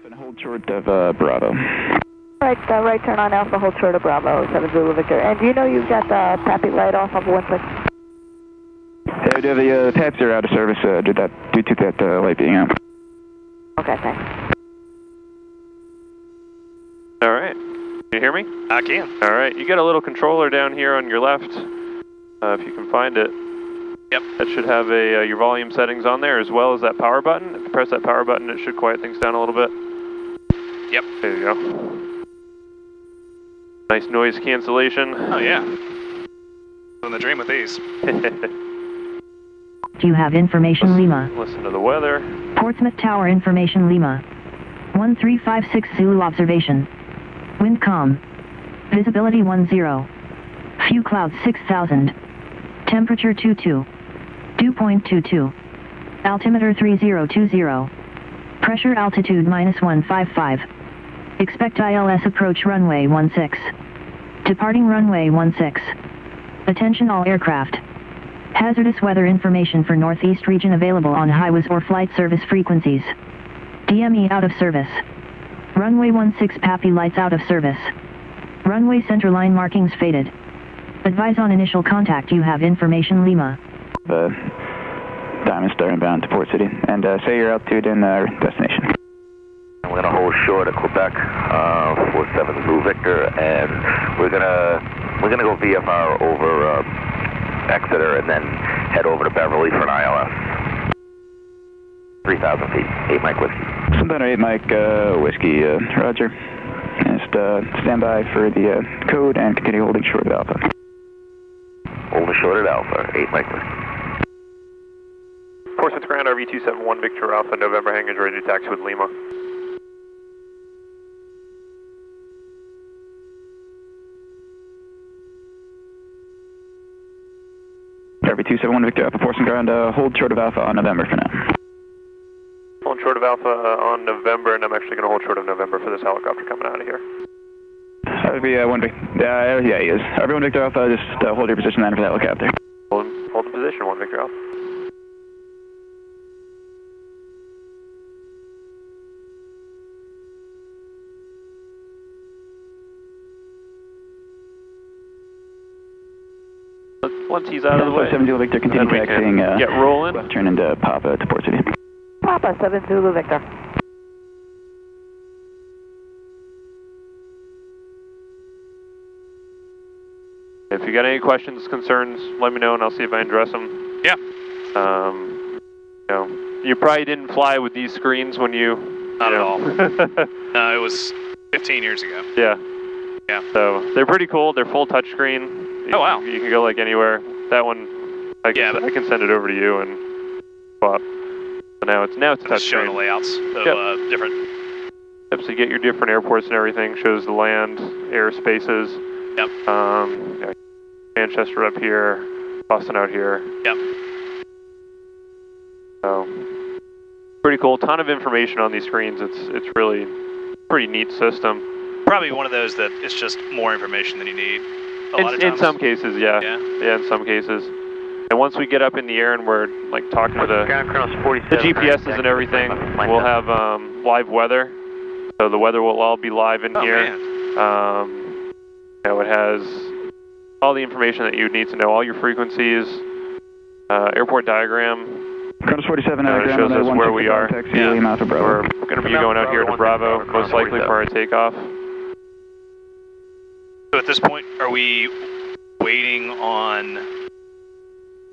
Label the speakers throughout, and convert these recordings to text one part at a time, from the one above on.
Speaker 1: And hold short of Bravo.
Speaker 2: Right turn on Alpha, hold short of Bravo, 7 Zulu Victor. And do you know you've got the PAPI light off of 16?
Speaker 1: Yeah, we do have the PAPs are out of service due to that light being out.
Speaker 2: Okay, thanks.
Speaker 3: All right. Can you hear me?
Speaker 4: I can.
Speaker 3: All right. You got a little controller down here on your left, if you can find it.
Speaker 4: Yep.
Speaker 3: That should have your volume settings on there as well as that power button. If you press that power button, it should quiet things down a little bit.
Speaker 4: Yep.
Speaker 3: There you go. Nice noise cancellation.
Speaker 4: Oh yeah. Living the dream with these.
Speaker 5: Do you have information, Lima?
Speaker 3: Listen to the weather.
Speaker 5: Portsmouth Tower information, Lima. 1356 Zulu observation. Wind calm. Visibility 10. Few clouds 6000. Temperature 22. Dew point 22. Altimeter 3020. Pressure altitude -155. Expect ILS approach runway 16. Departing runway 16. Attention all aircraft. Hazardous weather information for Northeast region available on highways or flight service frequencies. DME out of service. Runway 16 PAPI lights out of service. Runway center line markings faded. Advise on initial contact. You have information, Lima.
Speaker 1: Diamond Star inbound to Port City. And say your altitude and destination.
Speaker 6: We're going to hold short at Quebec, 47 Blue Victor, and we're going to go VFR over Exeter and then head over to Beverly for an ILS. 3,000 feet, 8 Mike Whiskey.
Speaker 1: Something 8 Mike Whiskey, Roger. Just stand by for the code and continue holding short of Alpha.
Speaker 6: Holding short at Alpha, 8 Mike Whiskey.
Speaker 3: Portsmouth Ground RV271 Victor Alpha, November hangars ready to taxi with Lima.
Speaker 1: RV271 Victor Alpha, Portsmouth Ground, hold short of Alpha on November for now.
Speaker 3: Holding short of Alpha on November, and I'm actually going to hold short of November for this helicopter coming out of here.
Speaker 1: That would be one Victor. Yeah, he is. Everyone Victor Alpha, just hold your position then for the helicopter.
Speaker 3: Hold the position, 1 Victor Alpha. Once he's out of the way,
Speaker 1: 7 Zulu Victor, continue taxiing
Speaker 3: get rolling.
Speaker 1: Western into Papa to Port City.
Speaker 2: Papa, 7 Zulu Victor.
Speaker 3: If you got any questions, concerns, let me know and I'll see if I can address them.
Speaker 4: Yeah.
Speaker 3: You probably didn't fly with these screens when you...
Speaker 4: Not at all. No, it was 15 years ago.
Speaker 3: Yeah.
Speaker 4: Yeah.
Speaker 3: So they're pretty cool. They're full touchscreen.
Speaker 4: Oh wow.
Speaker 3: You can go like anywhere. That one, I can send it over to you and swap. So now it's
Speaker 4: just showing the layouts of different.
Speaker 3: Yep. So you get your different airports and everything. Shows the land, airspaces.
Speaker 4: Yep.
Speaker 3: Manchester up here, Boston out here.
Speaker 4: Yep.
Speaker 3: So pretty cool. Ton of information on these screens. It's really pretty neat system.
Speaker 4: Probably one of those that it's just more information than you need.
Speaker 3: In some cases, yeah. Yeah, in some cases. And once we get up in the air and we're like talking to the GPSs and everything, we'll have live weather. So the weather will all be live in here.
Speaker 4: Man.
Speaker 3: It has all the information that you need to know, all your frequencies, airport diagram.
Speaker 1: Kronos 47
Speaker 3: it shows us where we are.
Speaker 1: Taxi, Bravo.
Speaker 3: We're going to be going out here to Bravo, most likely for our takeoff.
Speaker 4: So at this point, are we waiting on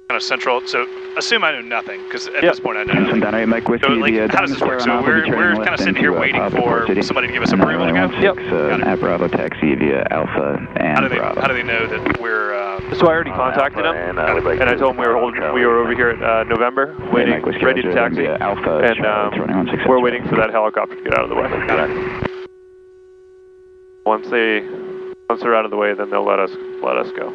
Speaker 4: kind of central? So assume I know nothing, because at this point I know nothing. So like, how does this work? So we're kind of sitting here waiting for somebody to give us approval to go?
Speaker 1: Yep. At Bravo taxi via Alpha and Bravo.
Speaker 4: How do they know that we're...
Speaker 3: So I already contacted them, and I told them we were over here at November, waiting, ready to taxi, and we're waiting for that helicopter to get out of the way. Once they're out of the way, then they'll let us go.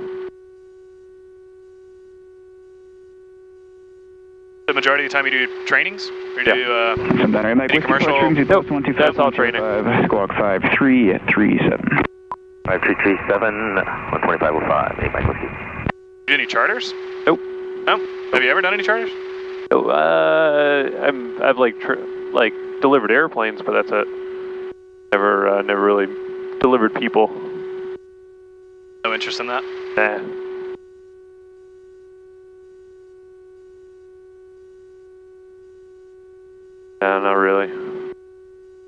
Speaker 4: The majority of the time you do trainings? Or do any commercial?
Speaker 3: Nope, that's all training.
Speaker 1: Squawk 5337.
Speaker 6: 5337, 12505, 8 Mike Whiskey.
Speaker 4: Do any charters?
Speaker 3: Nope.
Speaker 4: No? Have you ever done any charters?
Speaker 3: Oh, I've delivered airplanes, but that's it. Never really delivered people.
Speaker 4: No interest in that?
Speaker 3: Nah. No, not really.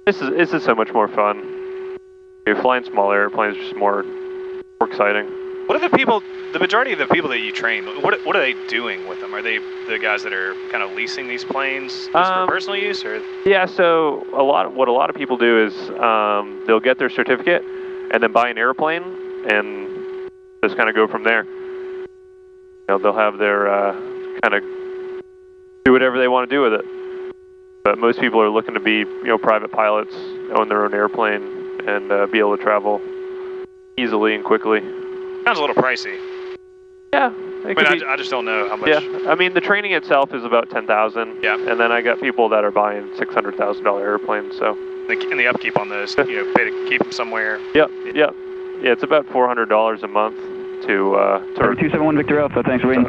Speaker 3: This is so much more fun. You're flying small airplanes, just more exciting.
Speaker 4: What are the majority of the people that you train, what are they doing with them? Are they the guys that are kind of leasing these planes just for personal use, or? Yeah, so what a lot of people do is they'll get their certificate and then buy an airplane and just kind of go from there. You know, they'll have their kind of do whatever they want to do with it. But most people are looking to be, you know, private pilots, own their own airplane, and be able to travel easily and quickly. Sounds a little pricey.
Speaker 3: Yeah.
Speaker 4: I just don't know how much.
Speaker 3: Yeah, I mean, the training itself is about $10,000. Yeah. And then I got people that are buying $600,000 airplanes, so.
Speaker 4: And the upkeep on those, you know, pay to keep them somewhere.
Speaker 3: Yep. Yeah, it's about $400 a month to
Speaker 1: 271 Victor Alpha, thanks for waiting.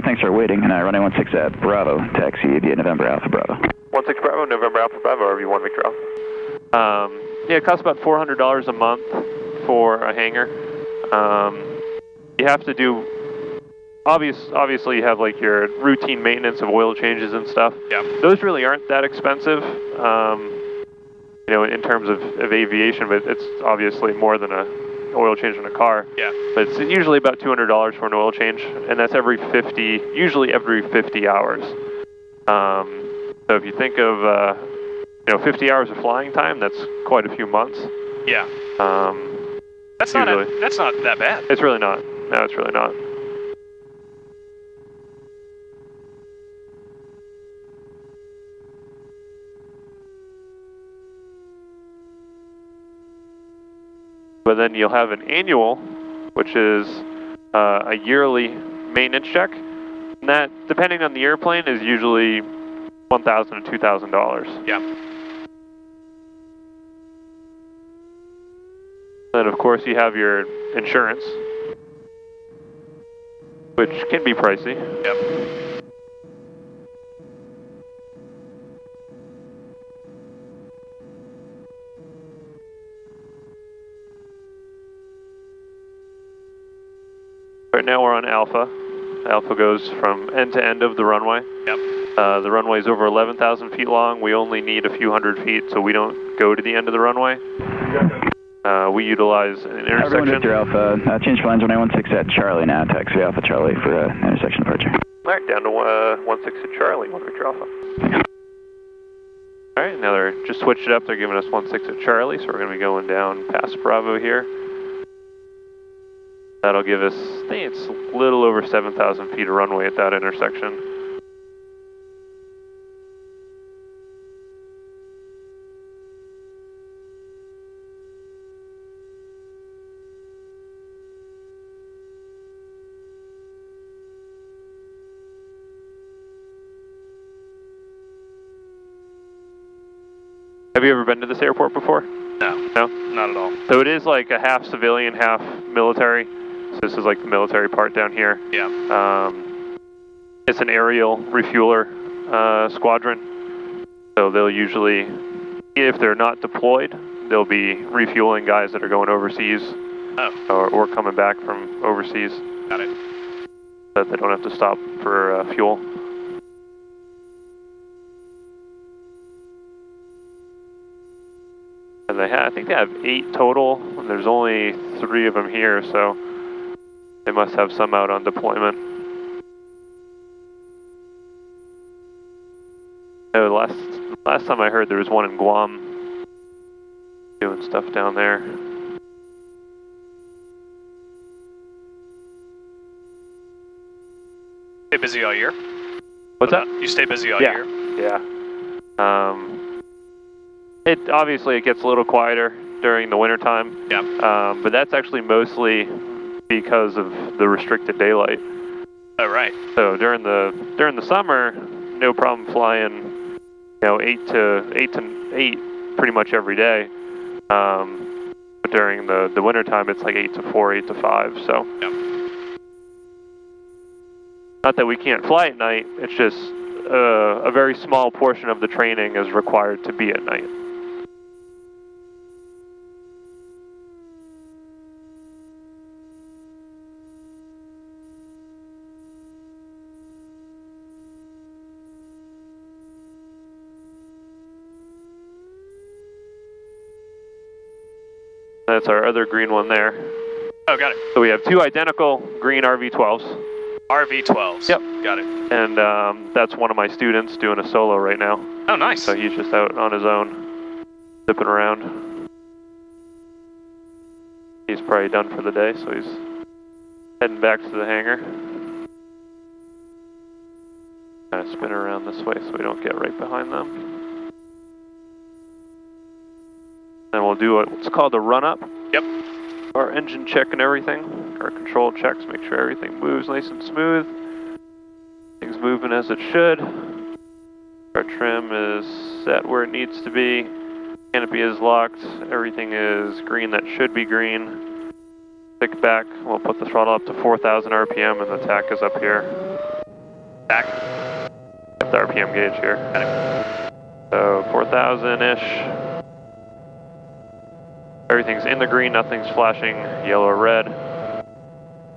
Speaker 1: Thanks for waiting, and running 16 at Bravo, taxi via November Alpha Bravo.
Speaker 3: 16 Bravo, November Alpha Bravo, RV1 Victor Alpha. Yeah, it costs about $400 a month for a hangar. You have to do, obviously you have like your routine maintenance of oil changes and stuff.
Speaker 4: Yeah.
Speaker 3: Those really aren't that expensive, you know, in terms of aviation, but it's obviously more than a oil change in a car.
Speaker 4: Yeah.
Speaker 3: But it's usually about $200 for an oil change, and that's usually every 50 hours. So if you think of, you know, 50 hours of flying time, that's quite a few months.
Speaker 4: Yeah. That's not that bad.
Speaker 3: It's really not. No, it's really not. But then you'll have an annual, which is a yearly maintenance check. And that, depending on the airplane, is usually $1,000 to $2,000.
Speaker 4: Yeah.
Speaker 3: Then, of course, you have your insurance, which can be pricey.
Speaker 4: Yep.
Speaker 3: Right now we're on Alpha. Alpha goes from end to end of the runway.
Speaker 4: Yep.
Speaker 3: The runway is over 11,000 feet long. We only need a few hundred feet, so we don't go to the end of the runway. We utilize an intersection.
Speaker 1: Victor Alpha, change lines 1916 at Charlie now, taxi Alpha Charlie for intersection departure.
Speaker 3: All right, down to 16 at Charlie, 1 Victor Alpha. All right, now they're just switched it up. They're giving us 16 at Charlie, so we're going to be going down past Bravo here. That'll give us, I think it's a little over 7,000 feet of runway at that intersection. Have you ever been to this airport before?
Speaker 4: No.
Speaker 3: No?
Speaker 4: Not at all.
Speaker 3: So it is like a half civilian, half military. So this is like the military part down here.
Speaker 4: Yeah.
Speaker 3: It's an aerial refueler squadron. So they'll usually, if they're not deployed, they'll be refueling guys that are going overseas.
Speaker 4: Oh.
Speaker 3: Or coming back from overseas.
Speaker 4: Got it.
Speaker 3: So that they don't have to stop for fuel. And I think they have 8 total, and there's only 3 of them here, so they must have some out on deployment. No, last time I heard there was one in Guam doing stuff down there.
Speaker 4: Stay busy all year?
Speaker 3: What's that?
Speaker 4: You stay busy all year?
Speaker 3: Yeah. Obviously it gets a little quieter during the winter time.
Speaker 4: Yeah.
Speaker 3: But that's actually mostly because of the restricted daylight.
Speaker 4: Oh, right.
Speaker 3: So during the summer, no problem flying, you know, 8 to 8 pretty much every day. But during the winter time, it's like 8 to 4, 8 to 5. So.
Speaker 4: Yeah.
Speaker 3: Not that we can't fly at night. It's just a very small portion of the training is required to be at night. That's our other green one there.
Speaker 4: Oh, got it.
Speaker 3: So we have two identical green RV-12s.
Speaker 4: RV-12s.
Speaker 3: Yep.
Speaker 4: Got it.
Speaker 3: And that's one of my students doing a solo right now.
Speaker 4: Oh, nice.
Speaker 3: So he's just out on his own, zipping around. He's probably done for the day, so he's heading back to the hangar. Kind of spin around this way so we don't get right behind them. Then we'll do what's called a run-up.
Speaker 4: Yep.
Speaker 3: Our engine check and everything, our control checks, make sure everything moves nice and smooth. Things moving as it should. Our trim is set where it needs to be. Canopy is locked. Everything is green that should be green. Kick back. We'll put the throttle up to 4,000 RPM and the tack is up here.
Speaker 4: Back.
Speaker 3: Got the RPM gauge here. So 4,000-ish. Everything's in the green, nothing's flashing yellow or red.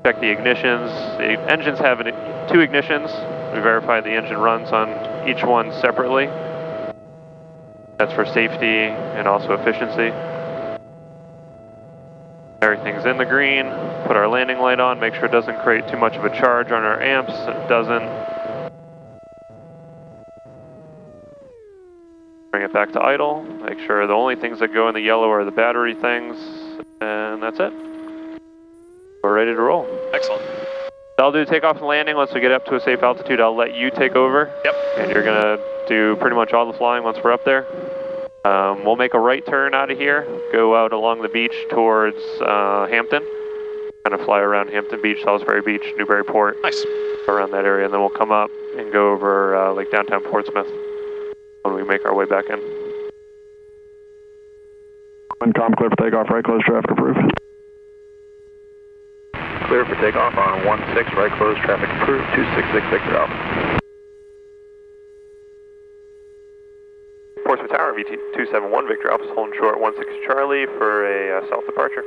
Speaker 3: Check the ignitions. The engines have two ignitions. We verify the engine runs on each one separately. That's for safety and also efficiency. Everything's in the green. Put our landing light on, make sure it doesn't create too much of a charge on our amps. It doesn't. Bring it back to idle. Make sure the only things that go in the yellow are the battery things, and that's it. We're ready to roll.
Speaker 4: Excellent.
Speaker 3: I'll do takeoff and landing. Once we get up to a safe altitude, I'll let you take over.
Speaker 4: Yep.
Speaker 3: And you're gonna do pretty much all the flying once we're up there. We'll make a right turn out of here, go out along the beach towards Hampton, kind of fly around Hampton Beach, Salisbury Beach, Newburyport.
Speaker 4: Nice.
Speaker 3: Around that area, and then we'll come up and go over like downtown Portsmouth when we make our way back in.
Speaker 1: Wincom, clear for takeoff, right close, traffic approved.
Speaker 6: Clear for takeoff on 16, right close, traffic approved, 266 Victor Alpha.
Speaker 3: Portsmouth Tower, VT271, Victor Alpha is holding short 16 Charlie for a south departure.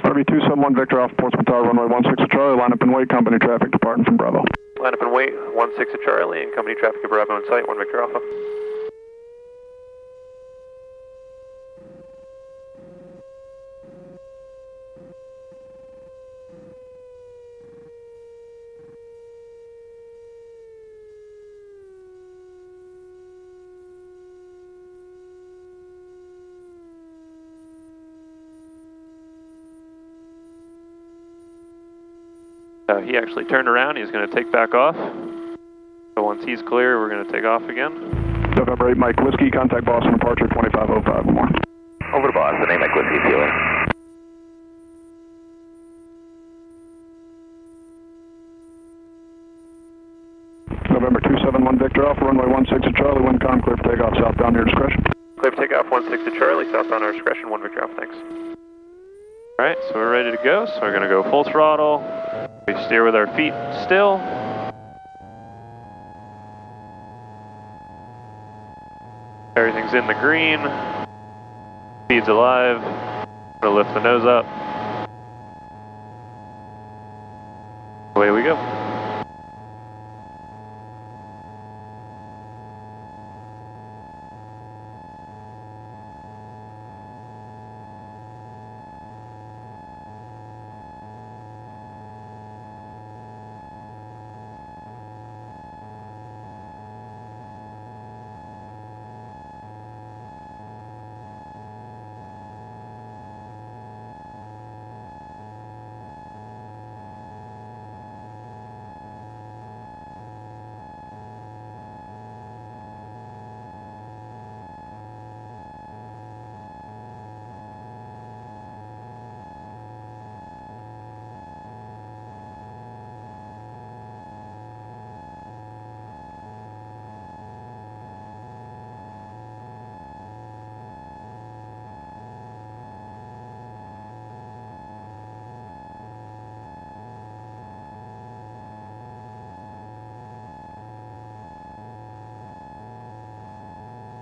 Speaker 1: RV271 Victor Alpha, Portsmouth Tower, runway 16 Charlie, line up and wait, company traffic departing from Bravo.
Speaker 3: Line up and wait, 16 Charlie, and company traffic at Bravo in sight, 1 Victor Alpha. He actually turned around, he's going to take back off. So once he's clear, we're going to take off again.
Speaker 1: November 8 Mike Whiskey, contact Boston departure 2505 or more.
Speaker 6: Over to Boston, 8 Mike Whiskey, see you later.
Speaker 1: November 271 Victor Alpha, runway 16 Charlie, Wincom, clear for takeoff, southbound your discretion.
Speaker 3: Clear for takeoff, 16 Charlie, southbound our discretion, 1 Victor Alpha, thanks. Alright, so we're ready to go, so we're going to go full throttle. We steer with our feet still. Everything's in the green. Speed's alive. Gonna lift the nose up. Away we go.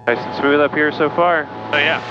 Speaker 3: Nice and smooth up here so far.
Speaker 4: Oh yeah.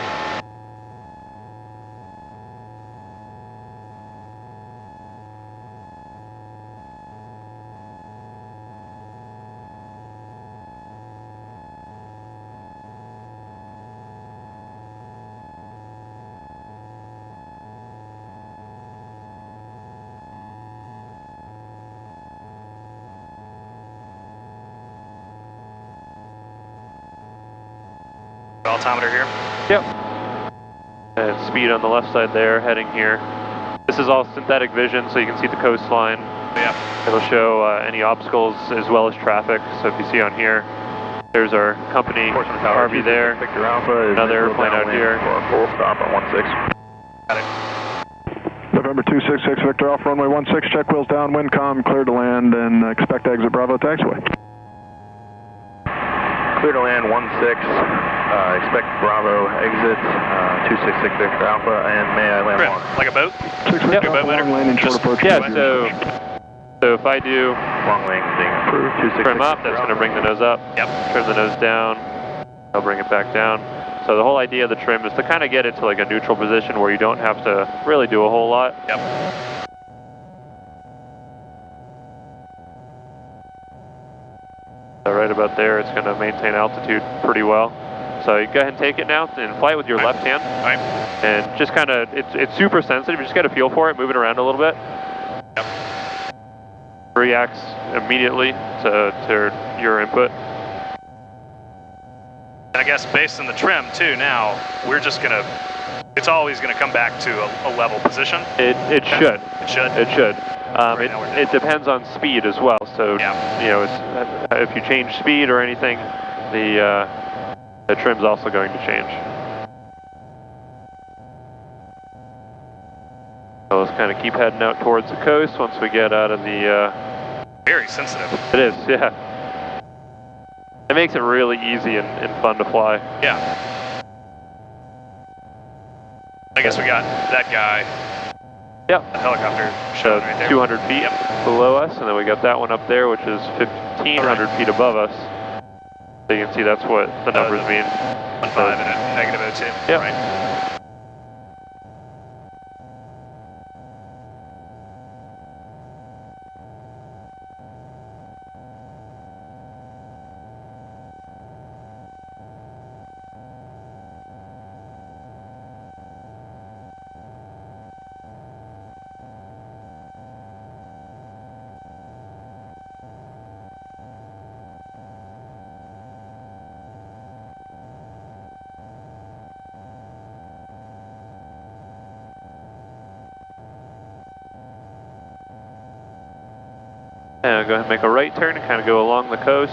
Speaker 4: altimeter here.
Speaker 3: Yep. And speed on the left side there, heading here. This is all synthetic vision, so you can see the coastline.
Speaker 4: Yeah.
Speaker 3: It'll show any obstacles as well as traffic. So if you see on here, there's our company RV there.
Speaker 6: Victor Alpha,
Speaker 3: another airplane out here.
Speaker 6: For a full stop on 16.
Speaker 4: Got it.
Speaker 7: November 266 Victor Alpha, runway 16, check wheels down, wind calm, clear to land, and expect to exit Bravo taxiway.
Speaker 6: Clear to land 16, expect Bravo exit 266 Victor Alpha, and may I land long?
Speaker 4: Like a boat?
Speaker 7: 6 Victor Alpha, long landing, short approach.
Speaker 3: Yeah, so if I do
Speaker 6: long landing approved, 266
Speaker 3: trim up, that's going to bring the nose up.
Speaker 4: Yep.
Speaker 3: Trim the nose down, I'll bring it back down. So the whole idea of the trim is to kind of get it to like a neutral position where you don't have to really do a whole lot.
Speaker 4: Yep.
Speaker 3: So right about there, it's going to maintain altitude pretty well. So you go ahead and take it now and fly it with your left hand.
Speaker 4: All right.
Speaker 3: And just kind of, it's super sensitive. You just got to feel for it, move it around a little bit.
Speaker 4: Yep.
Speaker 3: Reacts immediately to your input.
Speaker 4: And I guess based on the trim too, now we're just gonna, it's always gonna come back to a level position.
Speaker 3: It should.
Speaker 4: It should.
Speaker 3: It should.
Speaker 4: Right now
Speaker 3: it depends on speed as well. So
Speaker 4: yeah.
Speaker 3: You know, if you change speed or anything, the trim's also going to change. So let's kind of keep heading out towards the coast once we get out of the.
Speaker 4: Very sensitive.
Speaker 3: It is, yeah. It makes it really easy and fun to fly.
Speaker 4: Yeah. I guess we got that guy.
Speaker 3: Yep.
Speaker 4: The helicopter
Speaker 3: So
Speaker 4: showing right there.
Speaker 3: 200 feet below us, and then we got that one up there, which is 1,500 feet above us. So you can see that's what the numbers mean.
Speaker 4: 1.5 and a negative 02.
Speaker 3: Yep.
Speaker 4: Right.
Speaker 3: And go ahead and make a right turn and kind of go along the coast.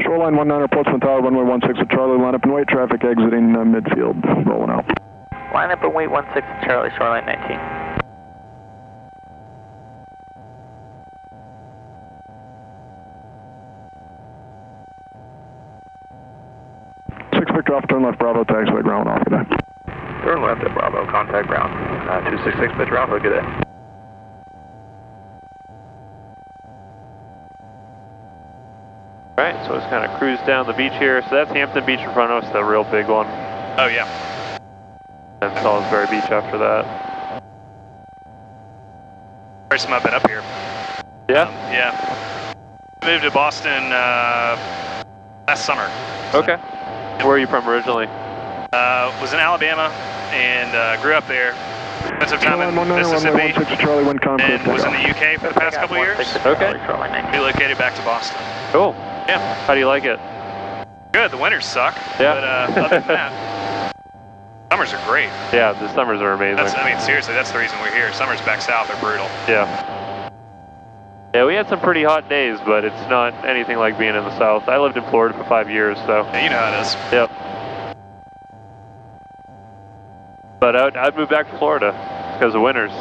Speaker 7: Shoreline 19 Portsmouth Tower, runway 16 at Charlie, line up and wait, traffic exiting midfield, rolling out.
Speaker 8: Line up and wait 16 at Charlie, shoreline 19.
Speaker 7: Victor Alpha, turn left, Bravo, taxiway, ground off, good day.
Speaker 6: Turn left at Bravo, contact ground. 266 Victor Alpha, good day.
Speaker 3: Alright, so let's kind of cruise down the beach here. So that's Hampton Beach in front of us, the real big one.
Speaker 4: Oh yeah.
Speaker 3: And Salisbury Beach after that.
Speaker 4: First time I've been up here.
Speaker 3: Yeah?
Speaker 4: Yeah. Moved to Boston last summer.
Speaker 3: Okay. Where are you from originally?
Speaker 4: Was in Alabama and grew up there. Spent some time in Mississippi
Speaker 7: Charlie, wind calm,
Speaker 4: and was in the UK for the past couple years.
Speaker 3: Okay.
Speaker 4: Relocated back to Boston.
Speaker 3: Cool.
Speaker 4: Yeah.
Speaker 3: How do you like it?
Speaker 4: Good. The winters suck.
Speaker 3: Yeah.
Speaker 4: But other than that, summers are great.
Speaker 3: Yeah, the summers are amazing.
Speaker 4: I mean, seriously, that's the reason we're here. Summers back south are brutal.
Speaker 3: Yeah. Yeah, we had some pretty hot days, but it's not anything like being in the south. I lived in Florida for 5 years, so.
Speaker 4: Yeah, you know how it is.
Speaker 3: Yep. But I'd move back to Florida because of winters.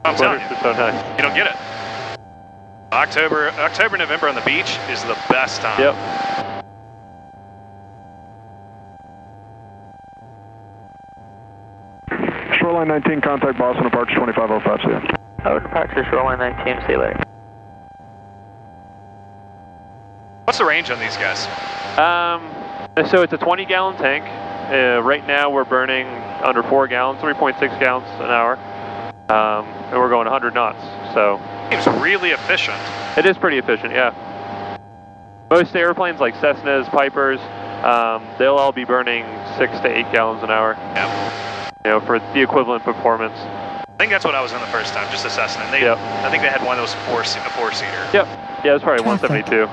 Speaker 4: I'm telling you,
Speaker 3: are so nice.
Speaker 4: You don't get it. October, November on the beach is the best time.
Speaker 3: Yep.
Speaker 7: Shoreline 19, contact Boston, departure 2505, see ya.
Speaker 8: Howard departure, shoreline 19, see you later.
Speaker 4: What's the range on these guys?
Speaker 3: So it's a 20-gallon tank. Right now we're burning under 4 gallons, 3.6 gallons an hour. And we're going 100 knots, so.
Speaker 4: Seems really efficient.
Speaker 3: It is pretty efficient, yeah. Most airplanes like Cessnas, Pipers, they'll all be burning 6 to 8 gallons an hour.
Speaker 4: Yeah.
Speaker 3: You know, for the equivalent performance.
Speaker 4: I think that's what I was in the first time, just a Cessna.
Speaker 3: Yep.
Speaker 4: I think they had one that was a four-seater.
Speaker 3: Yep. Yeah, it's probably 172.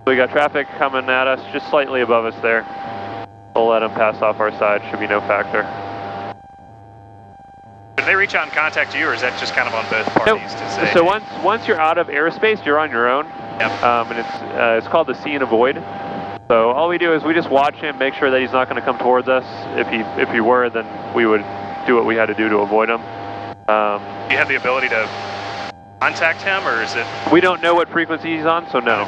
Speaker 3: We got traffic coming at us just slightly above us there. We'll let them pass off our side, should be no factor.
Speaker 4: Did they reach out and contact you, or is that just kind of on both parties to say?
Speaker 3: So once you're out of airspace, you're on your own.
Speaker 4: Yep.
Speaker 3: And it's called the see and avoid. So all we do is we just watch him, make sure that he's not going to come towards us. If he were, then we would do what we had to do to avoid him.
Speaker 4: Do you have the ability to contact him, or is it?
Speaker 3: We don't know what frequency he's on, so no.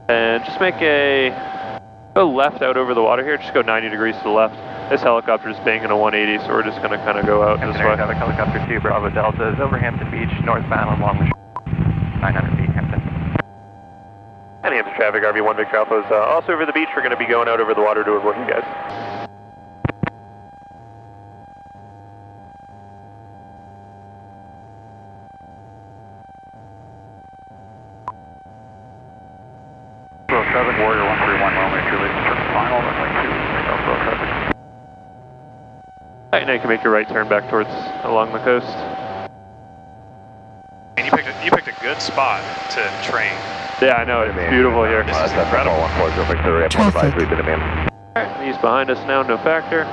Speaker 3: And just make go left out over the water here, just go 90 degrees to the left. This helicopter is banging a 180, so we're just going to kind of go out this way.
Speaker 8: Helicopter 2, Bravo Delta is over Hampton Beach, northbound along the 900 feet, Hampton.
Speaker 3: And Hampton traffic, RV1 Victor Alpha is also over the beach. We're going to be going out over the water to avoid you guys.
Speaker 1: Traffic Warrior 131, Romeo Juliet, final, runway 2, South traffic.
Speaker 3: Alright, now you can make your right turn back towards along the coast.
Speaker 4: And you picked a good spot to train.
Speaker 3: Yeah, I know, it's beautiful here.
Speaker 4: This is incredible.
Speaker 3: Alright, he's behind us now, no factor.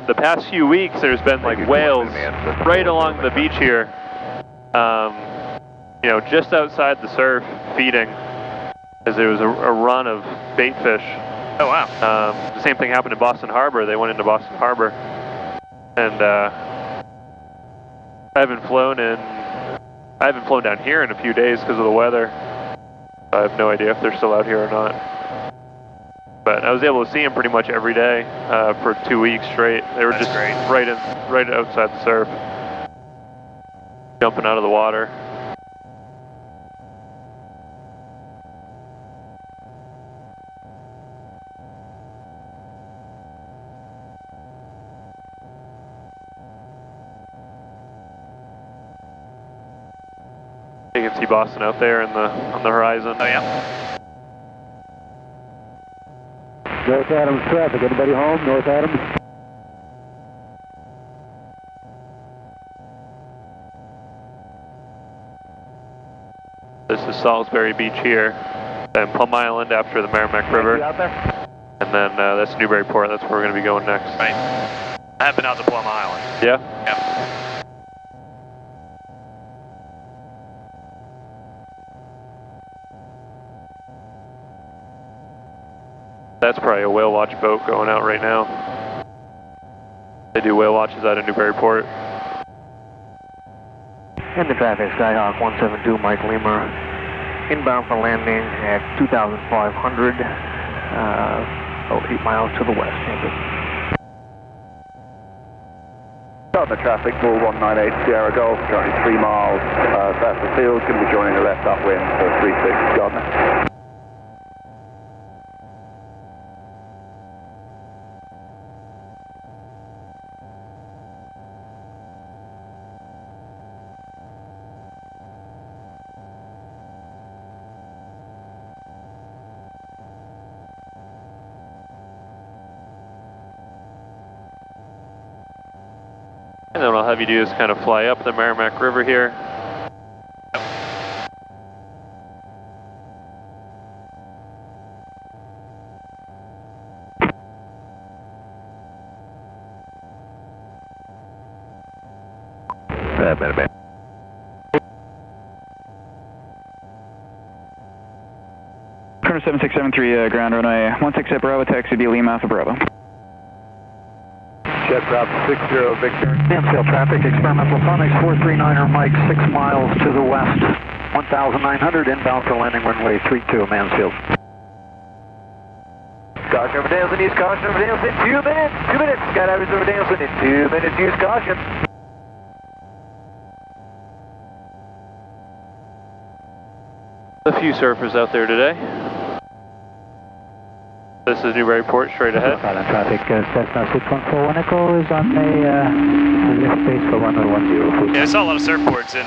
Speaker 3: The past few weeks, there's been like whales right along the beach here, you know, just outside the surf, feeding, as there was a run of bait fish.
Speaker 4: Oh wow!
Speaker 3: The same thing happened in Boston Harbor. They went into Boston Harbor, and I haven't flown down here in a few days because of the weather. I have no idea if they're still out here or not. But I was able to see them pretty much every day for 2 weeks straight. They were just right outside the surf, jumping out of the water. You can see Boston out there on the horizon.
Speaker 4: Oh yeah.
Speaker 9: North Adams traffic, anybody home? North Adams?
Speaker 3: This is Salisbury Beach here, and Plum Island after the Merrimack River.
Speaker 8: Out there?
Speaker 3: And then that's Newburyport, that's where we're going to be going next.
Speaker 4: Right. I have been out to Plum Island.
Speaker 3: Yeah?
Speaker 4: Yep.
Speaker 3: That's probably a whale watch boat going out right now. They do whale watches out of Newburyport.
Speaker 8: And the traffic, Skyhawk 172, Mike Lima, inbound for landing at 2,500, 8 miles to the west.
Speaker 10: On the traffic, Bull 198 Sierra Golf, currently 3 miles south of the field, going to be joining the left upwind for 36 Gardner.
Speaker 3: And then what I'll have you do is kind of fly up the Merrimack River here.
Speaker 6: Minute.
Speaker 1: Current 7673 ground runway 16 at Bravo, taxi via Lima Alpha Bravo.
Speaker 10: Jet Bravo 60 Victor.
Speaker 9: Mansfield traffic, experimental phonics 439er Mike, 6 miles to the west, 1,900 inbound for landing runway 32 Mansfield.
Speaker 10: Caution over Danielson, use caution over Danielson, 2 minutes, 2 minutes. Skydivers over Danielson in 2 minutes, use caution.
Speaker 3: A few surfers out there today. This is Newburyport, straight ahead.
Speaker 9: Traffic, Cessna 614 Echo is on a lift base for runway 10.
Speaker 4: Yeah, I saw a lot of surfboards in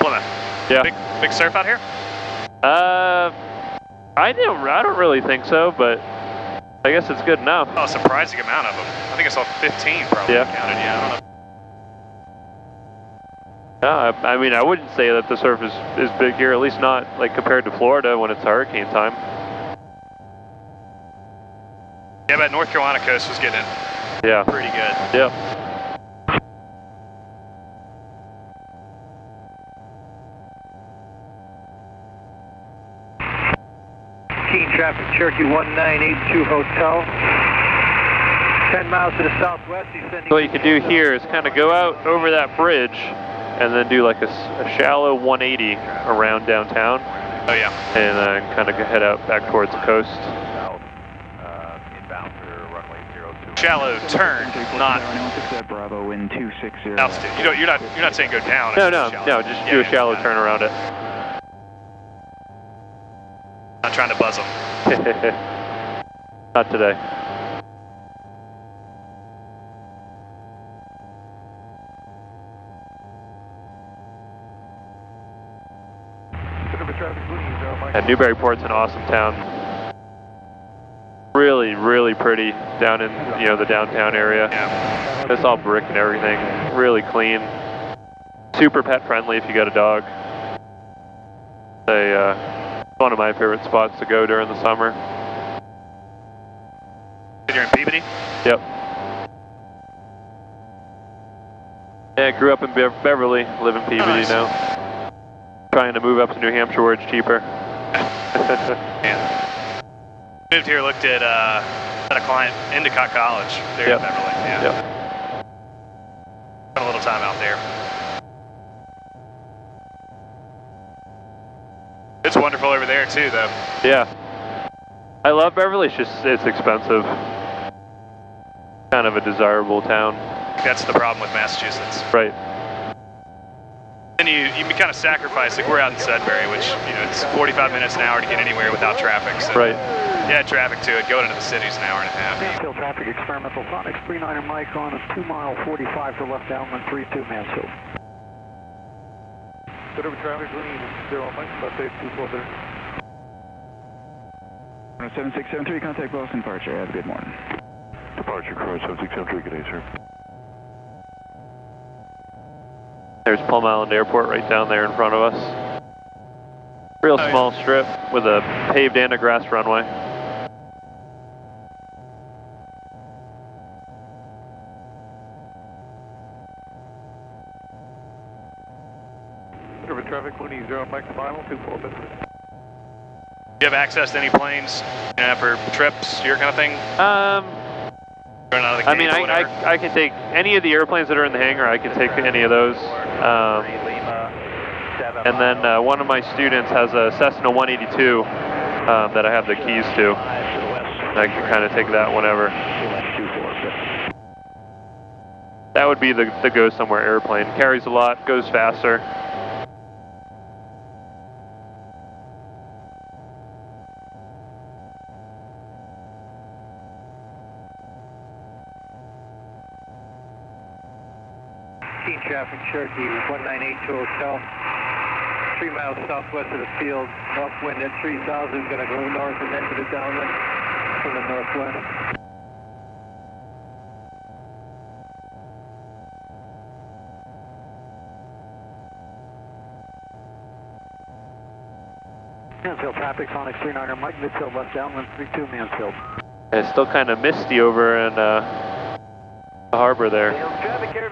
Speaker 4: Plymouth.
Speaker 3: Yeah.
Speaker 4: Big surf out here?
Speaker 3: I don't really think so, but I guess it's good enough.
Speaker 4: Oh, a surprising amount of them. I think I saw 15 probably counted. Yeah, I don't know.
Speaker 3: Yeah, I mean, I wouldn't say that the surf is big here, at least not like compared to Florida when it's hurricane time.
Speaker 4: Yeah, but North Carolina coast was getting it pretty good.
Speaker 3: Yeah.
Speaker 8: Keen traffic, Cherokee 1982 Hotel. 10 miles to the southwest, descending.
Speaker 3: So what you can do here is kind of go out over that bridge and then do like a shallow 180 around downtown.
Speaker 4: Oh yeah.
Speaker 3: And then kind of head out back towards the coast.
Speaker 6: Inbound for runway 02.
Speaker 4: Shallow turn, not
Speaker 1: Bravo, wind 260.
Speaker 4: altitude. You're not saying go down.
Speaker 3: No, just do a shallow turn around it.
Speaker 4: Not trying to buzz them.
Speaker 3: Not today. And Newburyport's an awesome town. Really, really pretty down in the downtown area.
Speaker 4: Yeah.
Speaker 3: It's all brick and everything. Really clean. Super pet friendly if you got a dog. One of my favorite spots to go during the summer.
Speaker 4: You're in Peabody?
Speaker 3: Yep. Yeah, grew up in Beverly, live in Peabody now. Trying to move up to New Hampshire where it's cheaper.
Speaker 4: Yeah. Moved here, looked at a client, Endicott College, there in Beverly. Yeah.
Speaker 3: Yep.
Speaker 4: Spent a little time out there. It's wonderful over there too, though.
Speaker 3: Yeah. I love Beverly, it's expensive. Kind of a desirable town.
Speaker 4: That's the problem with Massachusetts.
Speaker 3: Right.
Speaker 4: And you kind of sacrifice, like we're out in Sudbury, which, it's 45 minutes an hour to get anywhere without traffic. So
Speaker 3: right.
Speaker 4: Yeah, traffic to it. Going into the city's an hour and a half.
Speaker 9: Mansfield traffic, experimental Sonics, 39er Mike on a 2 mile 45 for left downwind 32 Mansfield.
Speaker 7: Whatever traffic, 0 Mike, bus 8240.
Speaker 1: 7673, contact Boston departure. Have a good morning.
Speaker 7: Departure, cross 7673, good day, sir.
Speaker 3: There's Plum Island Airport right down there in front of us. Real small strip with a paved and a grass runway.
Speaker 7: Whatever traffic, 0 Mike, final, 240.
Speaker 4: Do you have access to any planes for trips, your kind of thing?
Speaker 3: I mean, I can take any of the airplanes that are in the hangar. I can take any of those. And then one of my students has a Cessna 182 that I have the keys to. I can kind of take that whenever. That would be the go somewhere airplane. Carries a lot, goes faster.
Speaker 8: Traffic, Cherokee 1982 Hotel. 3 miles southwest of the field. North wind at 3000, going to go north and then to the downwind from the northwest.
Speaker 9: Mansfield traffic, Sonic 39er Mike, midfield left downwind 32 Mansfield.
Speaker 3: It's still kind of misty over in the harbor there.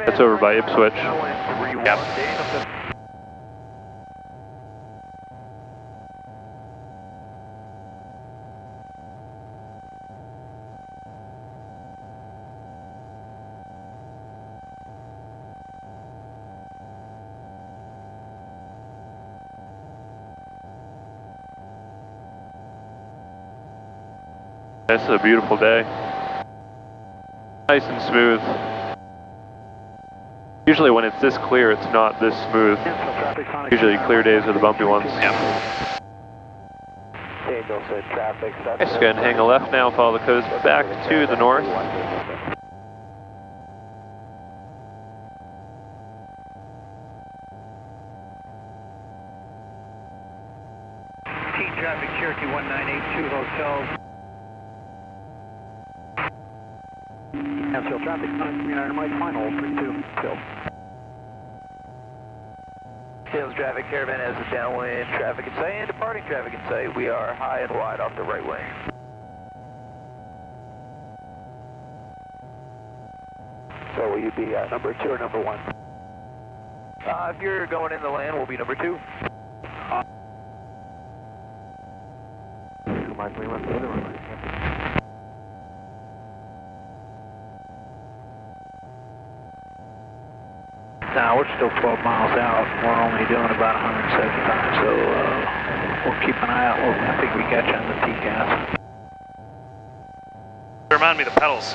Speaker 3: That's over by Ipswich.
Speaker 4: Yep.
Speaker 3: This is a beautiful day. Nice and smooth. Usually when it's this clear, it's not this smooth. Usually clear days are the bumpy ones.
Speaker 4: Yep.
Speaker 3: Just go ahead and hang a left now, follow the coast back to the north.
Speaker 8: traffic, Cherokee 1982 Hotel.
Speaker 9: Nashville traffic, 939 Mike, final, 32, Phil.
Speaker 6: Sales traffic, Caravan has the downwind traffic and say, and departing traffic and say, we are high and wide off the right wing.
Speaker 9: So will you be number 2 or number 1?
Speaker 6: If you're going in the land, we'll be number 2.
Speaker 9: Mike Lima, the other one. Now we're still 12 miles out. We're only doing about 175, so we'll keep an eye out. I think we got you on the TCAS.
Speaker 4: Remind me the pedals.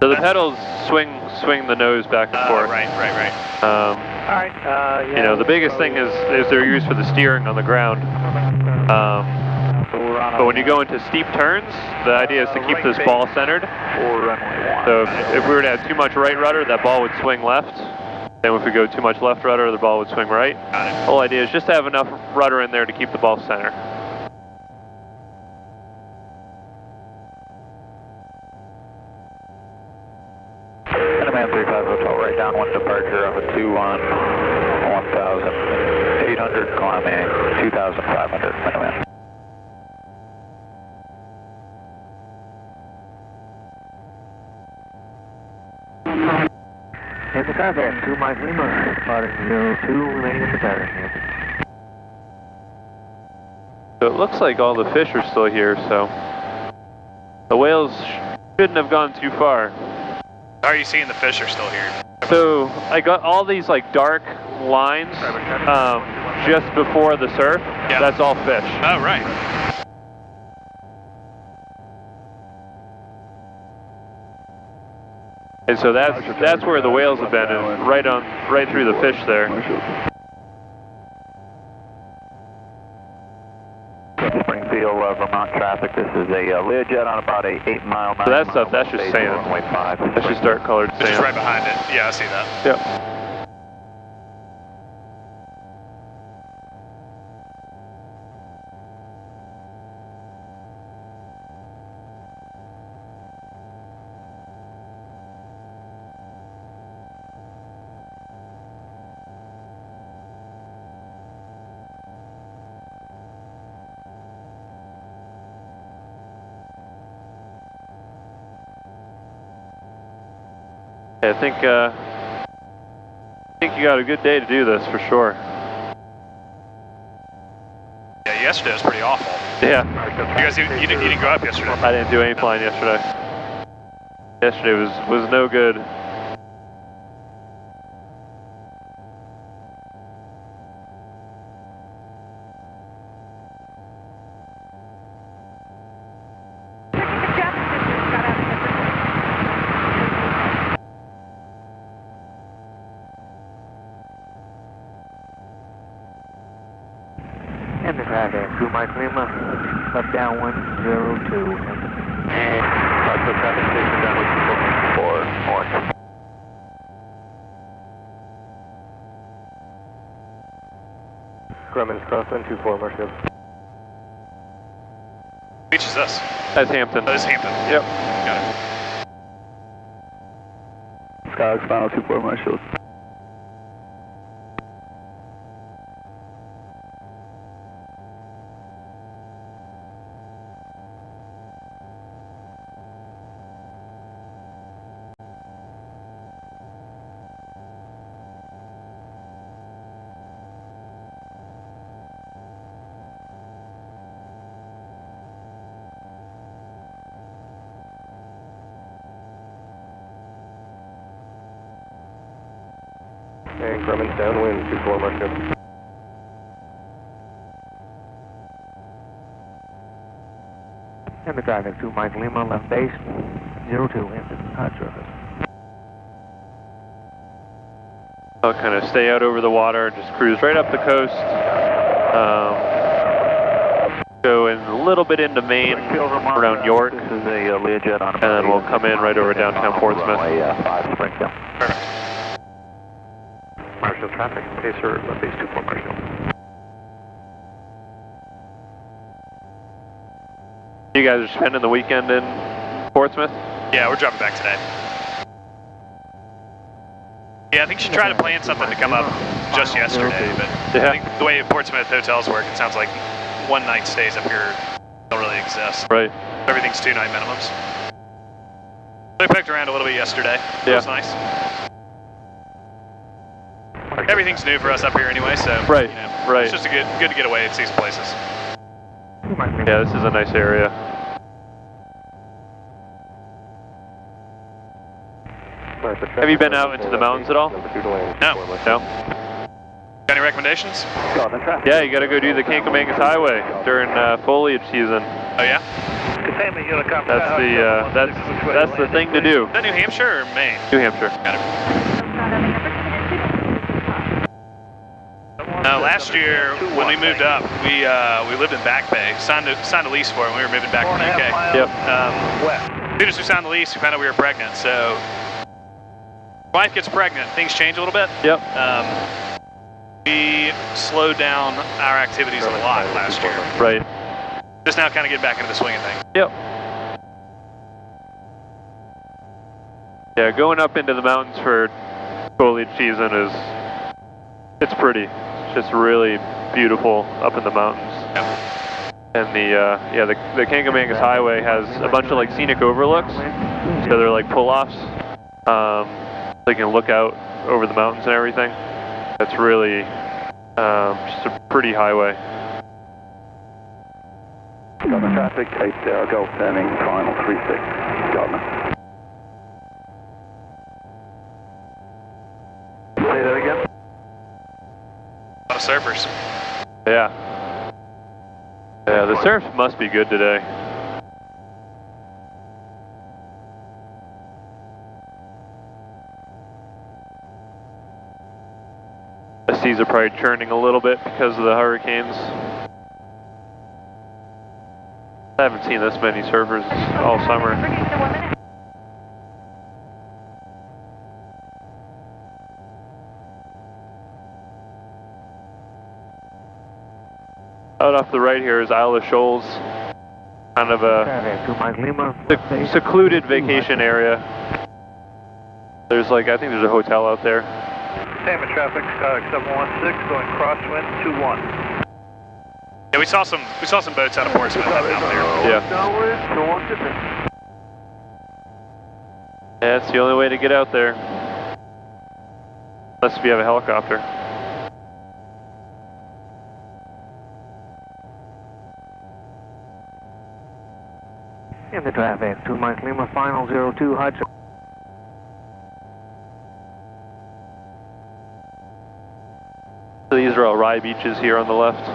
Speaker 3: So the pedals swing the nose back and forth.
Speaker 4: Right.
Speaker 9: All right. Yeah,
Speaker 3: you know, the biggest thing is they're used for the steering on the ground. But when you go into steep turns, the idea is to keep this ball centered. So if we were to have too much right rudder, that ball would swing left. And if we go too much left rudder, the ball would swing right. The whole idea is just to have enough rudder in there to keep the ball center.
Speaker 6: Cinnamon 35 Hotel, right down one departure of a 2 on 1,800, climbing 2,500, Cinnamon.
Speaker 9: In the Caravan, 2 Mike Lima, departing 02, remaining in the Caravan.
Speaker 3: So it looks like all the fish are still here, so the whales shouldn't have gone too far.
Speaker 4: How are you seeing the fish are still here?
Speaker 3: So I got all these like dark lines just before the surf.
Speaker 4: Yeah.
Speaker 3: That's all fish.
Speaker 4: Oh, right.
Speaker 3: And so that's where the whales have been, is right through the fish there.
Speaker 6: Springfield, Vermont traffic. This is a Learjet on about a 8 mile.
Speaker 3: So that stuff, that's just sand. That's just dark colored sand.
Speaker 4: It's just right behind it. Yeah, I see that.
Speaker 3: Yep. I think you got a good day to do this for sure.
Speaker 4: Yeah, yesterday was pretty awful.
Speaker 3: Yeah.
Speaker 4: You didn't go up yesterday.
Speaker 3: I didn't do any flying yesterday. Yesterday was no good.
Speaker 9: In the Caravan, 2 Mike Lima, left downwind, 02.
Speaker 6: And Marshall traffic station downwind 4 north.
Speaker 10: Grumman's crosswind 24 Marshall.
Speaker 4: Beach is this?
Speaker 3: That's Hampton.
Speaker 4: That is Hampton.
Speaker 3: Yep.
Speaker 4: Got it.
Speaker 1: Skyhawk final 24 Marshall.
Speaker 10: And Grumman's downwind 24 Marshall.
Speaker 9: In the Caravan, 2 Mike Lima, left base, 02, Hampton, hot surface.
Speaker 3: I'll kind of stay out over the water, just cruise right up the coast. Go in a little bit into Maine, around York,
Speaker 6: This is a Learjet on
Speaker 3: and then we'll come in right over downtown Portsmouth.
Speaker 6: Runway 5 Springfield.
Speaker 10: Marshall. 4 Marshall. Marshall traffic, pacer, left base 24 Marshall.
Speaker 9: In the Caravan, 2 Mike Lima, left base, 02, Hampton, hot surface.
Speaker 10: 2 Marshall.
Speaker 9: In the Caravan, 2 Mike Lima, left base, 04 Marshall.
Speaker 3: You guys are spending the weekend in Portsmouth?
Speaker 4: Yeah, we're dropping back today. Yeah, I think she tried to plan something to come up just yesterday, but I think the way Portsmouth hotels work, it sounds like one-night stays up here don't really exist.
Speaker 3: Right.
Speaker 4: Everything's 2-night minimums. I picked around a little bit yesterday. It was nice. Everything's new for us up here anyway, so
Speaker 3: right,
Speaker 4: you know, it's just good to get away and see some places.
Speaker 3: Yeah, this is a nice area. Have you been out into the mountains at all?
Speaker 4: No.
Speaker 3: No?
Speaker 4: Got any recommendations?
Speaker 3: Yeah, you got to go do the Kankomangas Highway during foliage season.
Speaker 4: Oh yeah?
Speaker 3: That's the thing to do.
Speaker 4: Is that New Hampshire or Maine?
Speaker 3: New Hampshire.
Speaker 4: Got it. Last year when we moved up, we lived in Back Bay. Signed a lease for it when we were moving back from the UK.
Speaker 3: Yep.
Speaker 4: As soon as we signed the lease, we found out we were pregnant. So, wife gets pregnant, things change a little bit.
Speaker 3: Yep.
Speaker 4: We slowed down our activities a lot last year.
Speaker 3: Right.
Speaker 4: Just now kind of getting back into the swing of things.
Speaker 3: Yep. Yeah, going up into the mountains for foliage season it's pretty. It's just really beautiful up in the mountains.
Speaker 4: Yep.
Speaker 3: And the Kankomangas Highway has a bunch of like scenic overlooks. So they're like pull-offs. So you can look out over the mountains and everything. It's really just a pretty highway.
Speaker 10: Got the traffic, 8 Sierra Golf turning, final 36, Gardner. Say that again?
Speaker 4: A lot of surfers.
Speaker 3: Yeah. Yeah, the surf must be good today. The seas are probably churning a little bit because of the hurricanes. I haven't seen this many surfers all summer. Out off the right here is Isle of Shoals, kind of a secluded vacation area. There's I think there's a hotel out there.
Speaker 8: Containment traffic, 716 going crosswind 21.
Speaker 4: Yeah, we saw some boats out of Portsmouth out there.
Speaker 3: Yeah. Yeah, it's the only way to get out there. Unless if you have a helicopter.
Speaker 9: In the traffic, 2 Mike Lima, final 02 Hudson.
Speaker 3: So these are all rye beaches here on the left.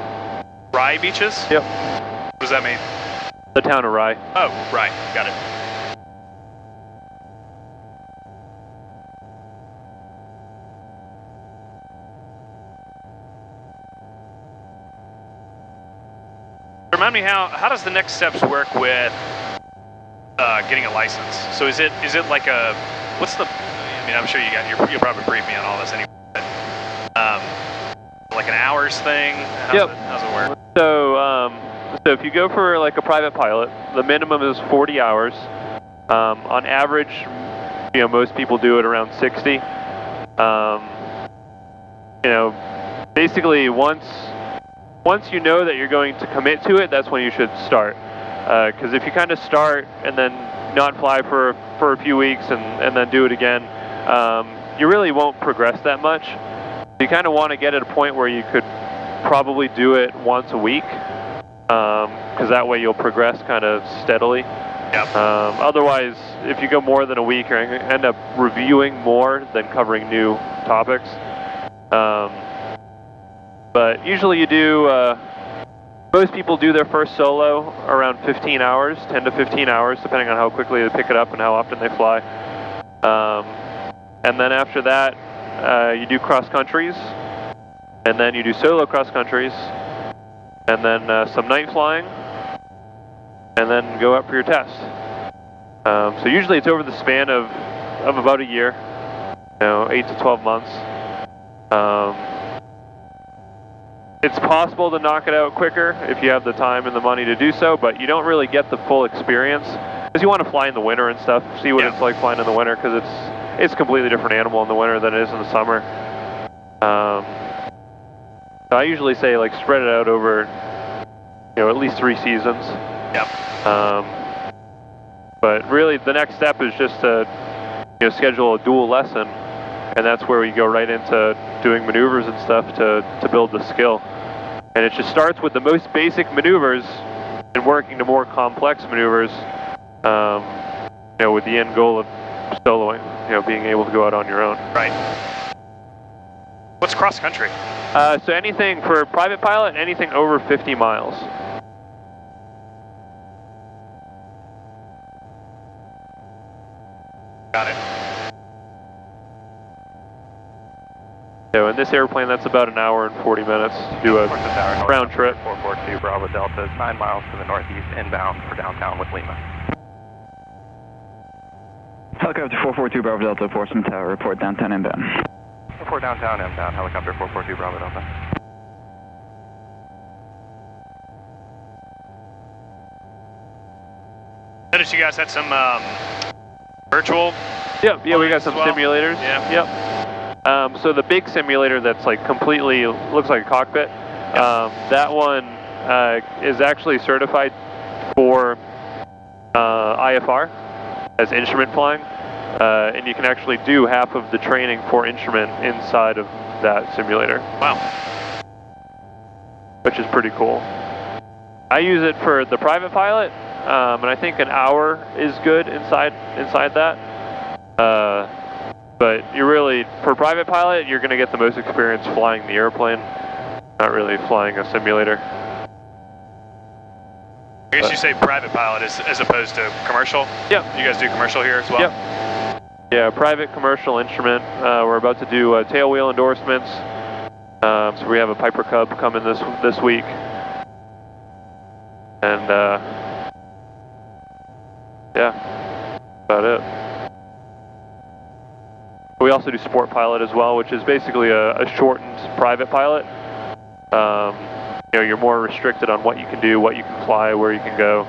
Speaker 4: Rye beaches?
Speaker 3: Yep.
Speaker 4: What does that mean?
Speaker 3: The town of Rye.
Speaker 4: Oh, Rye. Got it. Remind me how does the next steps work with getting a license? So is it like a what's the? I mean, I'm sure you'll probably brief me on all this anyway. But, like an hours thing? How's it work?
Speaker 3: So if you go for like a private pilot, the minimum is 40 hours. On average, most people do it around 60. Basically once you know that you're going to commit to it, that's when you should start. Because if you kind of start and then not fly for a few weeks and then do it again, you really won't progress that much. You kind of want to get at a point where you could probably do it once a week, because that way you'll progress kind of steadily.
Speaker 4: Yep.
Speaker 3: Otherwise, if you go more than a week, you're going to end up reviewing more than covering new topics. But usually you do, most people do their first solo around 15 hours, 10 to 15 hours, depending on how quickly they pick it up and how often they fly. And then after that, you do cross countries, and then you do solo cross countries, and then some night flying, and then go up for your test. So usually it's over the span of about a year, 8 to 12 months. It's possible to knock it out quicker if you have the time and the money to do so, but you don't really get the full experience because you want to fly in the winter and stuff, see what it's like flying in the winter, because it's a completely different animal in the winter than it is in the summer. So I usually say like spread it out over, at least 3 seasons.
Speaker 4: Yep.
Speaker 3: But really, the next step is just to schedule a dual lesson, and that's where we go right into doing maneuvers and stuff to build the skill. And it just starts with the most basic maneuvers and working to more complex maneuvers, with the end goal of soloing, being able to go out on your own.
Speaker 4: Right. What's cross country?
Speaker 3: So anything for private pilot, anything over 50 miles.
Speaker 4: Got it.
Speaker 3: So in this airplane, that's about an hour and 40 minutes to do a round trip.
Speaker 6: 442 Bravo Delta is 9 miles to the northeast inbound for downtown with Lima.
Speaker 1: Helicopter 442 Bravo Delta, Portsmouth Tower, report downtown inbound.
Speaker 6: Report downtown inbound, helicopter 442 Bravo Delta.
Speaker 4: Notice you guys had some virtual.
Speaker 3: Yeah, we got some simulators.
Speaker 4: Yeah.
Speaker 3: Yep. So the big simulator that's like completely looks like a cockpit, that one is actually certified for IFR as instrument flying, and you can actually do half of the training for instrument inside of that simulator.
Speaker 4: Wow.
Speaker 3: Which is pretty cool. I use it for the private pilot, and I think an hour is good inside that. But you really, for private pilot, you're going to get the most experience flying the airplane, not really flying a simulator.
Speaker 4: I guess you say private pilot as opposed to commercial?
Speaker 3: Yep.
Speaker 4: You guys do commercial here as well?
Speaker 3: Yep. Yeah, private commercial instrument. We're about to do tail wheel endorsements. So we have a Piper Cub coming this week. And yeah, about it. We also do sport pilot as well, which is basically a shortened private pilot. You're more restricted on what you can do, what you can fly, where you can go.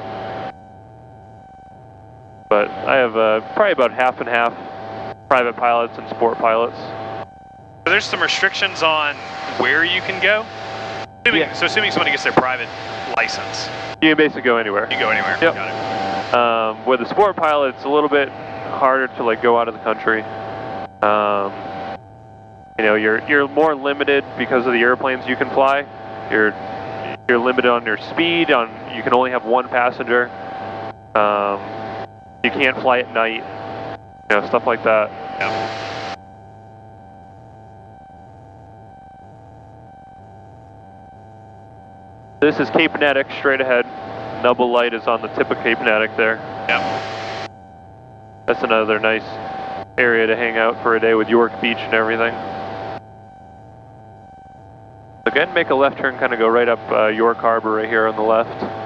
Speaker 3: But I have probably about half and half private pilots and sport pilots.
Speaker 4: So there's some restrictions on where you can go? So assuming somebody gets their private license.
Speaker 3: You can basically go anywhere.
Speaker 4: You go anywhere.
Speaker 3: Yep.
Speaker 4: Got it.
Speaker 3: With a sport pilot, it's a little bit harder to go out of the country. You're more limited because of the airplanes you can fly. You're limited on your speed. You can only have one passenger. You can't fly at night. Stuff like that.
Speaker 4: Yeah.
Speaker 3: This is Cape Natick, straight ahead. Double light is on the tip of Cape Natick there.
Speaker 4: Yeah.
Speaker 3: That's another nice area to hang out for a day with York Beach and everything. Again, make a left turn, kind of go right up York Harbor right here on the left.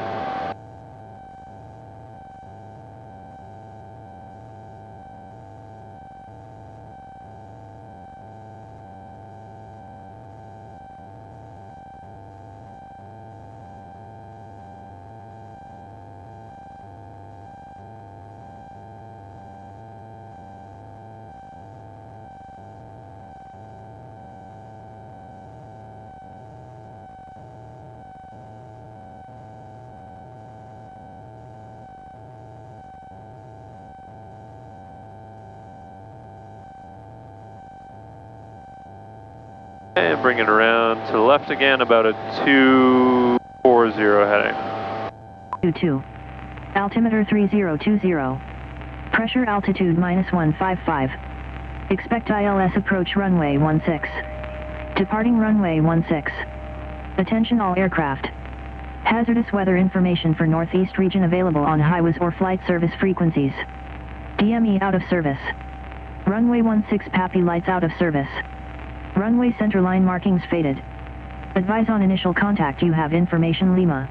Speaker 3: And bring it around to the left again, about a 240 heading.
Speaker 5: 22. Altimeter 3020. Pressure altitude -155. Expect ILS approach runway 16. Departing runway 16. Attention all aircraft. Hazardous weather information for Northeast region available on highways or flight service frequencies. DME out of service. Runway 16 PAPI lights out of service. Runway center line markings faded. Advise on initial contact you have information Lima.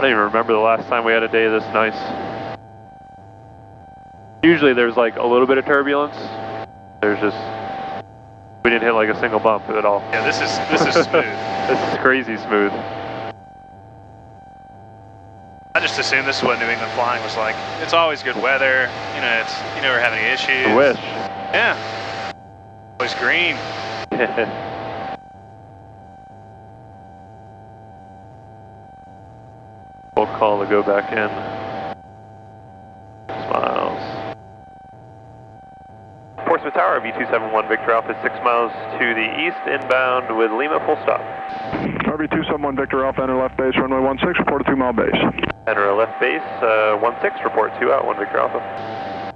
Speaker 3: don't even remember the last time we had a day this nice. Usually there's like a little bit of turbulence. There's just, we didn't hit like a single bump at all.
Speaker 4: Yeah, this is smooth.
Speaker 3: This is crazy smooth.
Speaker 4: I just assumed this is what New England flying was like. It's always good weather. You know, you never have any issues.
Speaker 3: I wish.
Speaker 4: Yeah. Always green.
Speaker 3: We'll call to go back in. Miles. Portsmouth Tower, RV271 Victor Alpha, 6 miles to the east, inbound with Lima, full stop.
Speaker 7: RV271 Victor Alpha, enter left base, runway 16, report a 2-mile base.
Speaker 3: Enter left base, 16, report 2 out, 1 Victor Alpha.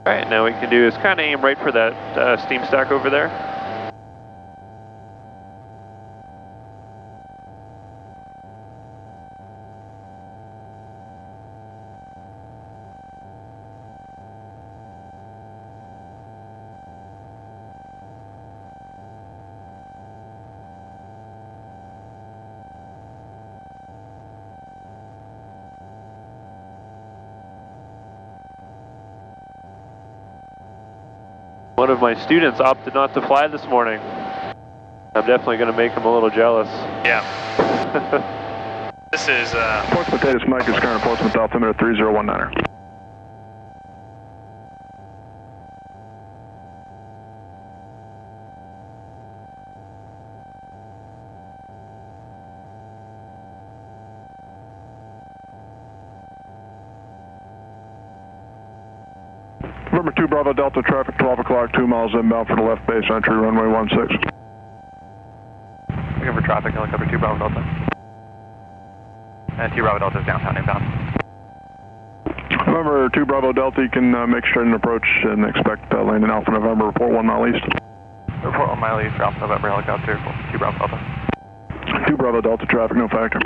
Speaker 3: Alright, now what we can do is kind of aim right for that steam stack over there. One of my students opted not to fly this morning. I'm definitely going to make him a little jealous.
Speaker 4: Yeah. This is...
Speaker 7: Portsmouth Davis Mike is current Portsmouth altimeter 3019er. November 2 Bravo Delta traffic 12 o'clock, 2 miles inbound for the left base entry, runway 16.
Speaker 1: Looking for traffic, helicopter 2 Bravo Delta. And 2 Bravo Delta is downtown inbound.
Speaker 7: November 2 Bravo Delta, you can make straight an approach and expect landing Alpha November, report 1 mile east.
Speaker 1: Report 1 mile east for Alpha November helicopter 2 Bravo Delta.
Speaker 7: 2 Bravo Delta traffic, no factor.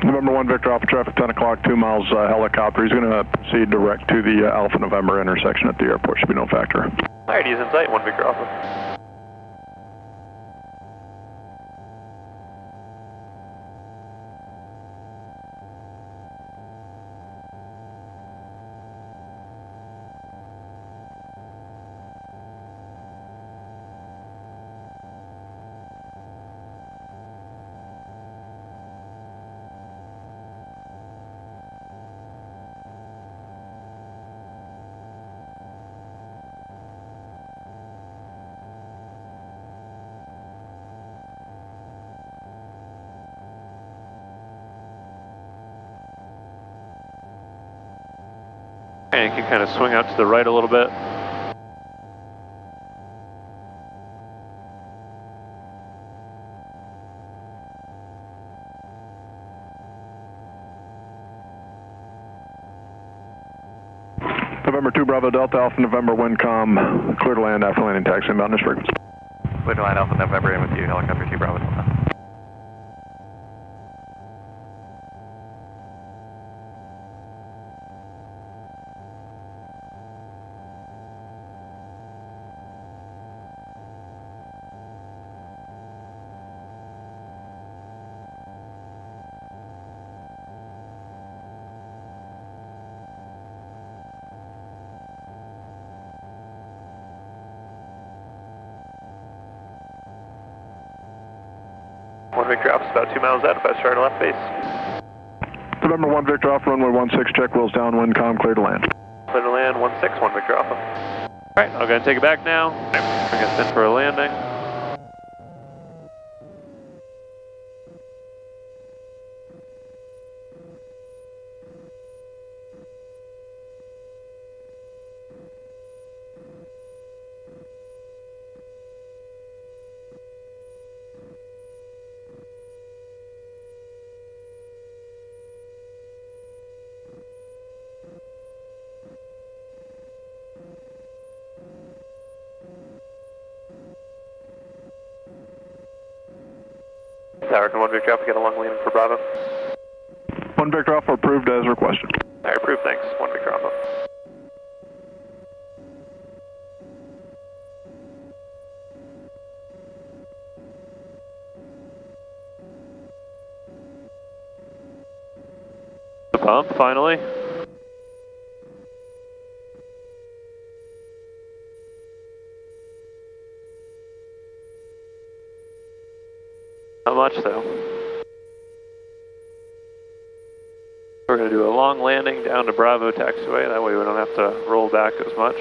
Speaker 7: November 1 Victor Alpha traffic 10 o'clock, 2 miles helicopter. He's going to proceed direct to the Alpha November intersection at the airport. Should be no factor.
Speaker 3: Alright, he's in sight, 1 Victor Alpha. And you can kind of swing out to the right a little bit.
Speaker 7: November 2 Bravo Delta Alpha November WindCom, clear to land after landing taxi inbound this frequency.
Speaker 1: Clear to land Alpha November in with you, helicopter 2 Bravo Delta.
Speaker 3: Victor Alpha, about 2 miles out, 5 star left base.
Speaker 7: November 1 Victor Alpha, runway 16, check wheels down, WindCom, clear to land.
Speaker 3: Clear to land, 16, 1 Victor Alpha. Alright, I'll go and take it back now. Bring us in for a landing. Tower, can 1 Victor Alpha get a long lean for Bravo?
Speaker 7: 1 Victor Alpha approved as requested.
Speaker 3: Alright, approved, thanks. 1 Victor Alpha. The pump, finally. Not much though. We're going to do a long landing down to Bravo taxiway, that way we don't have to roll back as much.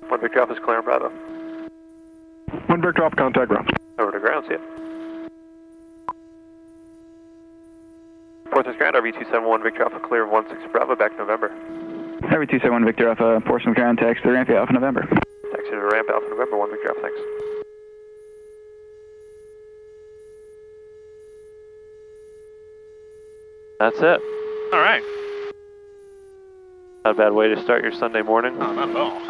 Speaker 3: One Victor Alpha is clear on Bravo.
Speaker 7: One Victor Alpha, contact ground.
Speaker 3: Over to ground, see ya. Portsmouth ground, RV271 Victor Alpha clear of 16 Bravo, back November.
Speaker 1: RV271 Victor Alpha, Portsmouth ground, taxi to ramp Alpha November.
Speaker 3: Taxi to ramp Alpha November, 1 Victor Alpha, thanks. That's it.
Speaker 4: All right.
Speaker 3: Not a bad way to start your Sunday morning.
Speaker 4: No, not at all.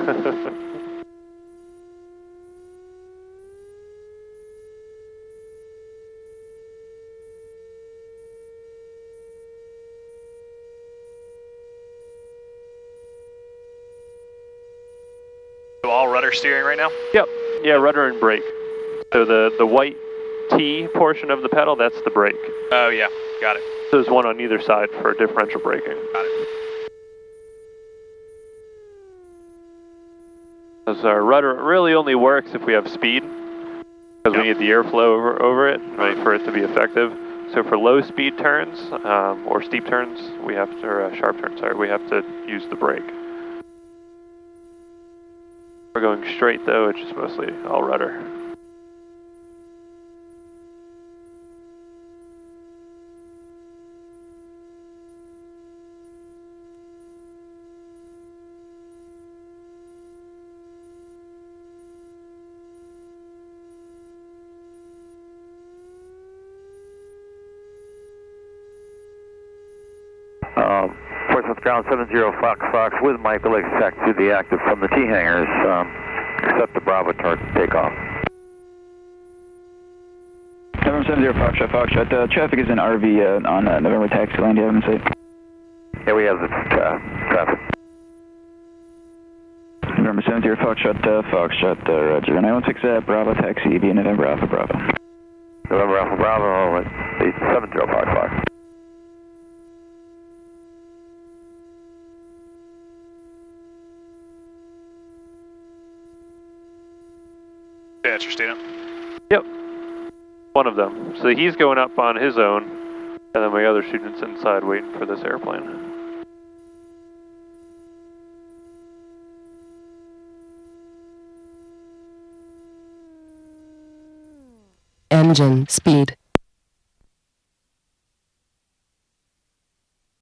Speaker 4: All rudder steering right now?
Speaker 3: Yep. Yeah, rudder and brake. So the white T portion of the pedal, that's the brake.
Speaker 4: Oh yeah, got it.
Speaker 3: So there's one on either side for differential braking.
Speaker 4: Got it.
Speaker 3: Because our rudder really only works if we have speed, because we need the airflow over it, right, for it to be effective. So for low speed turns, or steep turns, we have to, or sharp turns, sorry, we have to use the brake. We're going straight though, it's just mostly all rudder.
Speaker 6: Portsmouth ground 70 Fox Fox with Mike Alex taxi to the active from the T-hangars. Accept the Bravo turn takeoff.
Speaker 1: November 70 Foxtrot, Foxtrot. Traffic is in RV on November taxi land. Do you have in sight?
Speaker 6: Yeah, we have the traffic.
Speaker 1: November 70 Foxtrot, Foxtrot, Roger. 916 Bravo taxi via November Alpha Bravo.
Speaker 6: November Alpha Bravo, 70 Fox Fox.
Speaker 4: Yeah, it's your student.
Speaker 3: Yep. One of them. So he's going up on his own, and then my other student's inside waiting for this airplane.
Speaker 11: Engine speed.